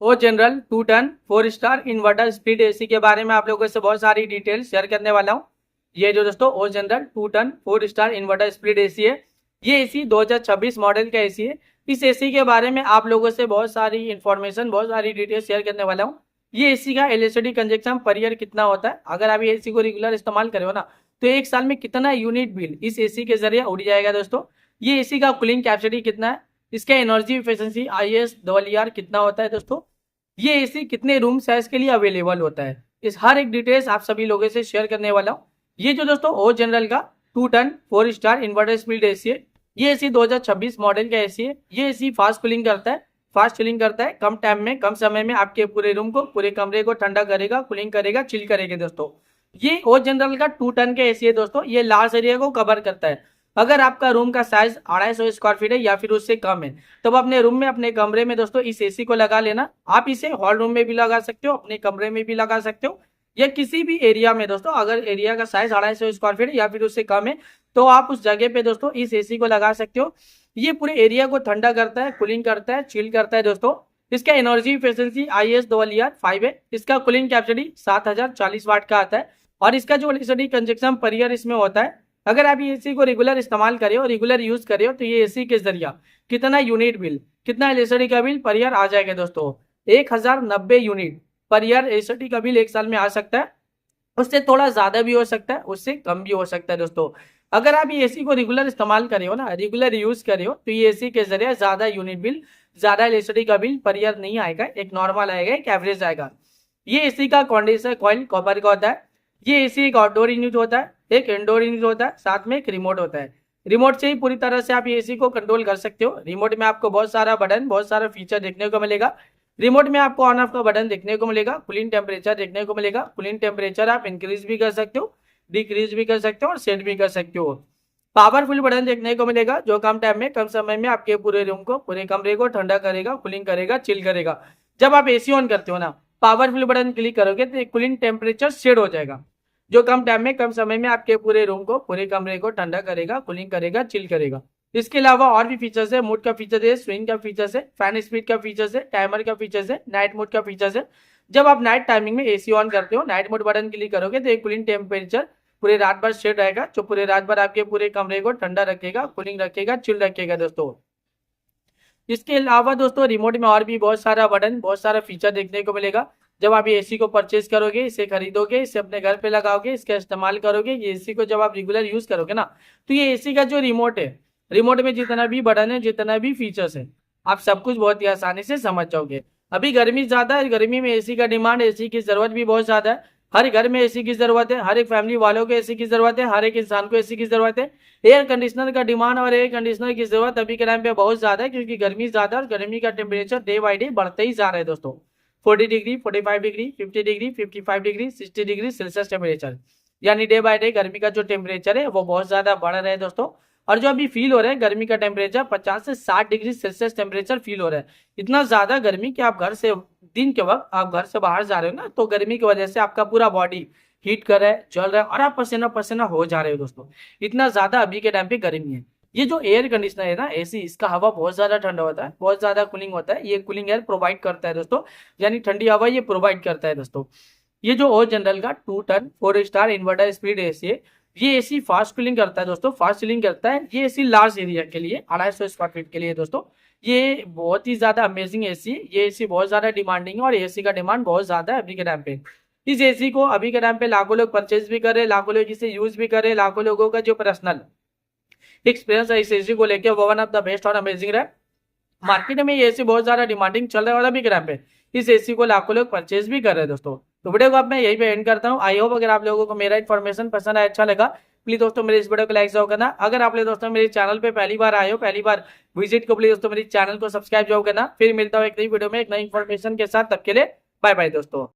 ओ General 2 ton 4 star inverter split AC के बारे में आप लोगों से बहुत सारी डिटेल शेयर करने वाला हूँ। ये जो दोस्तों O General 2 ton 4 star inverter split AC है। ये एसी 2026 मॉडल का एसी है। इस एसी के बारे में आप लोगों से बहुत सारी इंफॉर्मेशन, बहुत सारी डिटेल शेयर करने वाला हूँ। ये एसी का एलएसडी कंजप्शन पर ईयर कितना होता है, अगर आप ये एसी को रेगुलर इस्तेमाल करो ना तो एक साल में कितना यूनिट बिल इस एसी के जरिए उड़ जाएगा दोस्तों। ये एसी का कूलिंग कैपेसिटी कितना है, इसका एनर्जी एफिशिएंसी ISR कितना होता है दोस्तों, ये एसी कितने रूम साइज के लिए अवेलेबल होता है, इस हर एक डिटेल्स आप सभी लोगों से शेयर करने वाला हूँ। ये जो दोस्तों ओ जनरल का 2 ton 4 star inverter split AC है। ये एसी 2026 मॉडल का एसी है। ये एसी फास्ट कूलिंग करता है, फास्ट चिलिंग करता है। कम टाइम में, कम समय में आपके पूरे रूम को, पूरे कमरे को ठंडा करेगा, कूलिंग करेगा, चिल करेगा दोस्तों। ये ओ जनरल का 2 टन का एसी है दोस्तों। ये लार्ज एरिया को कवर करता है। अगर आपका रूम का साइज 250 स्क्वायर फीट है या फिर उससे कम है तो अपने रूम में, अपने कमरे में दोस्तों इस एसी को लगा लेना। आप इसे हॉल रूम में भी लगा सकते हो, अपने कमरे में भी लगा सकते हो, या किसी भी एरिया में दोस्तों। अगर एरिया का साइज 250 स्क्वायर फीट या फिर उससे कम है तो आप उस जगह पे दोस्तों इस एसी को लगा सकते हो। ये पूरे एरिया को ठंडा करता है, कूलिंग करता है, चिल करता है दोस्तों। इसका एनर्जी एफिशिएंसी ISR 5 है। इसका कूलिंग कैपेसिटी 7040 वाट का आता है। और इसका जो एलईडी कंजप्शन पर ईयर इसमें होता है, अगर आप ये एसी को रेगुलर इस्तेमाल करें और रेगुलर यूज करें तो ये एसी के जरिए कितना यूनिट बिल, कितना एलईडी का बिल पर ईयर आ जाएगा दोस्तों, 1090 यूनिट पर ईयर एलईडी का बिल एक साल में आ सकता है। उससे थोड़ा ज्यादा भी हो सकता है, उससे कम भी हो सकता है दोस्तों। अगर आप ये एसी को रेगुलर इस्तेमाल करे हो ना, रेगुलर यूज करे हो तो ये एसी के जरिए ज्यादा यूनिट बिल, ज्यादा एलईडी का बिल पर ईयर नहीं आएगा, एक नॉर्मल आएगा, एक एवरेज आएगा। ये एसी का कंडेंसर कॉइल कॉपर का होता है। ये एसी एक आउटडोर यूनिट होता है, एक इंडोर यूनिट होता है, साथ में एक रिमोट होता है। रिमोट से ही पूरी तरह से आप ये एसी को कंट्रोल कर सकते हो। रिमोट में आपको बहुत सारा बटन, बहुत सारा फीचर देखने को मिलेगा। रिमोट में आपको ऑन ऑफ का बटन देखने को मिलेगा, कूलिंग टेम्परेचर देखने को मिलेगा। कूलिंग टेम्परेचर आप इंक्रीज भी कर सकते हो, डिक्रीज भी कर सकते हो और सेट भी कर सकते हो। पावरफुल बटन देखने को मिलेगा जो कम टाइम में, कम समय में आपके पूरे रूम को, पूरे कमरे को ठंडा करेगा, कूलिंग करेगा, चिल करेगा। जब आप एसी ऑन करते हो ना, पावरफुल बटन क्लिक करोगे तो कूलिंग टेम्परेचर सेट हो जाएगा, जो कम टाइम में, कम समय में आपके पूरे रूम को, पूरे कमरे को ठंडा करेगा, कूलिंग करेगा, चिल करेगा। इसके अलावा और भी फीचर्स है, मूड का फीचर है, स्विंग का फीचर्स है, फैन स्पीड का फीचर्स है, टाइमर का फीचर्स है, नाइट मोड का फीचर्स है। जब आप नाइट टाइमिंग में एसी ऑन करते हो, नाइट मोड बटन क्लिक करोगे तो कूलिंग टेम्परेचर पूरे रात भर सेट रहेगा, जो पूरे रात भर आपके पूरे कमरे को ठंडा रखेगा, कूलिंग रखेगा, चिल रखेगा दोस्तों। इसके अलावा दोस्तों रिमोट में और भी बहुत सारा बटन, बहुत सारा फीचर देखने को मिलेगा। जब आप ये एसी को परचेज करोगे, इसे खरीदोगे, इसे अपने घर पे लगाओगे, इसका इस्तेमाल करोगे, ये एसी को जब आप रेगुलर यूज करोगे ना तो ये एसी का जो रिमोट है, रिमोट में जितना भी बटन है, जितना भी फीचर्स है, आप सब कुछ बहुत ही आसानी से समझ जाओगे। अभी गर्मी ज्यादा है, गर्मी में एसी का डिमांड, एसी की जरूरत भी बहुत ज्यादा है। हर घर में एसी की जरूरत है, हर एक फैमिली वालों को एसी की जरूरत है, हर एक इंसान को एसी की जरूरत है। एयर कंडीशनर का डिमांड और एयर कंडीशनर की जरूरत अभी के टाइम पे बहुत ज्यादा है, क्योंकि गर्मी ज्यादा है और गर्मी का टेम्परेचर डे बाई डे बढ़ते ही जा रहा है दोस्तों। 40 degree, 45 degree, 50 degree, 55 degree, 60 degree Celsius temperature, यानी डे बाय डे गर्मी का जो टेम्परेचर है वो बहुत ज्यादा बढ़ रहा है दोस्तों। और जो अभी फील हो रहा है गर्मी का टेम्परेचर 50 से 60 डिग्री सेल्सियस टेम्परेचर फील हो रहा है। इतना ज्यादा गर्मी कि आप घर से, दिन के वक्त आप घर से बाहर जा रहे हो ना, तो गर्मी की वजह से आपका पूरा बॉडी हीट कर रहा है, जल रहा है और आप पसीना पसीना हो जा रहे हो दोस्तों। इतना ज्यादा अभी के टाइम पे गर्मी है। ये जो एयर कंडीशनर है ना, एसी, इसका हवा बहुत ज्यादा ठंडा होता है, बहुत ज्यादा कूलिंग होता है। ये कूलिंग एयर प्रोवाइड करता है दोस्तों, यानी ठंडी हवा ये प्रोवाइड करता है दोस्तों। ये जो ओ जनरल का 2 ton 4 star inverter speed AC है, ये एसी फास्ट कूलिंग करता है दोस्तों, फास्ट चिलिंग करता है। ये एसी लार्ज एरिया के लिए, 250 स्क्वायर फीट के लिए दोस्तों, ये बहुत ही ज्यादा अमेजिंग एसी है। ये एसी बहुत ज्यादा डिमांडिंग है और एसी का डिमांड बहुत ज्यादा है अभी के टाइम पे। इस एसी को अभी के टाइम पे लाखों लोग परचेज भी कर रहे हैं, लाखों लोग इसे यूज भी कर रहे हैं। लाखों लोगों का जो पर्सनल एक्सपीरियंस है इस एसी को लेकर वो वन ऑफ द बेस्ट और अमेजिंग रहा। मार्केट में ये एसी बहुत ज्यादा डिमांडिंग चल रहा है और अभी के टाइम पे इस एसी को लाखों लोग परचेज भी कर रहे हैं दोस्तों। तो वीडियो को अब मैं यही पे एंड करता हूँ। आई होप अगर आप लोगों को मेरा इन्फॉर्मेशन पसंद आया, अच्छा लगा, प्लीज दोस्तों मेरे इस वीडियो को लाइक जरूर करना। अगर आप लोग दोस्तों मेरे चैनल पे पहली बार आए हो, पहली बार विजिट को, प्लीज दोस्तों मेरे चैनल को सब्सक्राइब जरूर करना। फिर मिलता हूँ एक नई वीडियो में एक नई इन्फॉर्मेशन के साथ, तब के लिए बाय बाय दोस्तों।